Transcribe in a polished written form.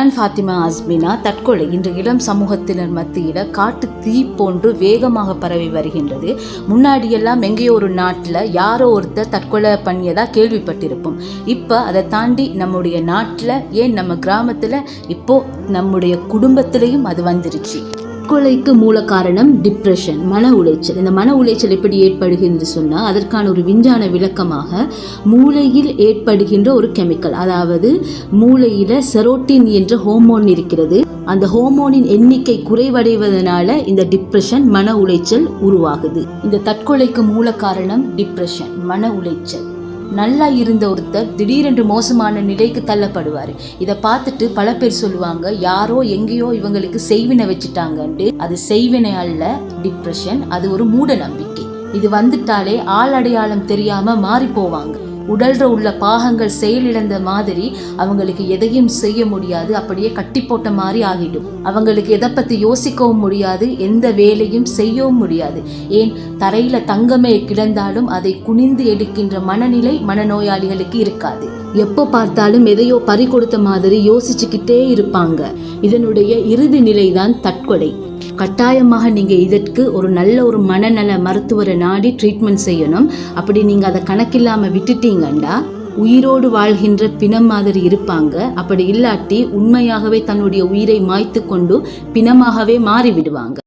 நான் ஃபாத்திமா அஸ்மினா. தற்கொலை இன்று இளம் சமூகத்தினர் மத்தியில் காட்டு தீ போன்று வேகமாக பரவி வருகின்றது. முன்னாடியெல்லாம் எங்கேயோ ஒரு நாட்டில் யாரோ ஒருத்தர் தற்கொலை பண்ணியதா கேள்விப்பட்டிருப்போம். இப்போ அதை தாண்டி நம்முடைய நாட்டில், ஏன் நம்ம கிராமத்தில், இப்போ நம்முடைய குடும்பத்திலையும் அது வந்துருச்சு. தற்கொலைக்கு மூல காரணம் டிப்ரெஷன், மன உளைச்சல். இந்த மன உளைச்சல் எப்படி ஏற்படுகிறது சொன்னால், அதற்கான ஒரு விஞ்ஞான விளக்கமாக மூளையில் ஏற்படுகின்ற ஒரு கெமிக்கல், அதாவது மூளையில் செரோட்டின் என்ற ஹோமோன் இருக்கிறது. அந்த ஹோமோனின் எண்ணிக்கை குறைவடைவதனால இந்த டிப்ரெஷன், மன உளைச்சல் உருவாகுது. இந்த தற்கொலைக்கு மூல காரணம் டிப்ரெஷன், மன உளைச்சல். நல்லா இருந்த ஒருத்தர் திடீரென்று மோசமான நிலைக்கு தள்ளப்படுவார். இதை பார்த்துட்டு பல பேர் சொல்லுவாங்க, யாரோ எங்கேயோ இவங்களுக்கு செய்வினை வச்சுட்டாங்கன்ட்டு. அது செய்வினை அல்ல, டிப்ரெஷன். அது ஒரு மூட நம்பிக்கை. இது வந்துட்டாலே ஆள் அடையாளம் தெரியாம மாறி போவாங்க. உடல்ல உள்ள பாகங்கள் செயலிழந்த மாதிரி அவங்களுக்கு எதையும் செய்ய முடியாது, அப்படியே கட்டி போட்ட மாதிரி ஆகிடும். அவங்களுக்கு எதை பத்தி யோசிக்கவும் முடியாது, எந்த வேலையும் செய்யவும் முடியாது. ஏன், தரையில தங்கமே கிடந்தாலும் அதை குனிந்து எடுக்கின்ற மனநிலை மனநோயாளிகளுக்கு இருக்காது. எப்போ பார்த்தாலும் எதையோ பறி கொடுத்த மாதிரி யோசிச்சுக்கிட்டே இருப்பாங்க. இதனுடைய இறுதி நிலைதான் தற்கொலை. கட்டாயமாக நீங்கள் இதற்கு ஒரு நல்ல ஒரு மனநல மருத்துவரை நாடி ட்ரீட்மெண்ட் செய்யணும். அப்படி நீங்கள் அதை கணக்கில்லாமல் விட்டுட்டீங்கன்னா உயிரோடு வாழ்கின்ற பிணம் மாதிரி இருப்பாங்க. அப்படி இல்லாட்டி உண்மையாகவே தன்னுடைய உயிரை மாய்த்து கொண்டு பிணமாகவே மாறிவிடுவாங்க.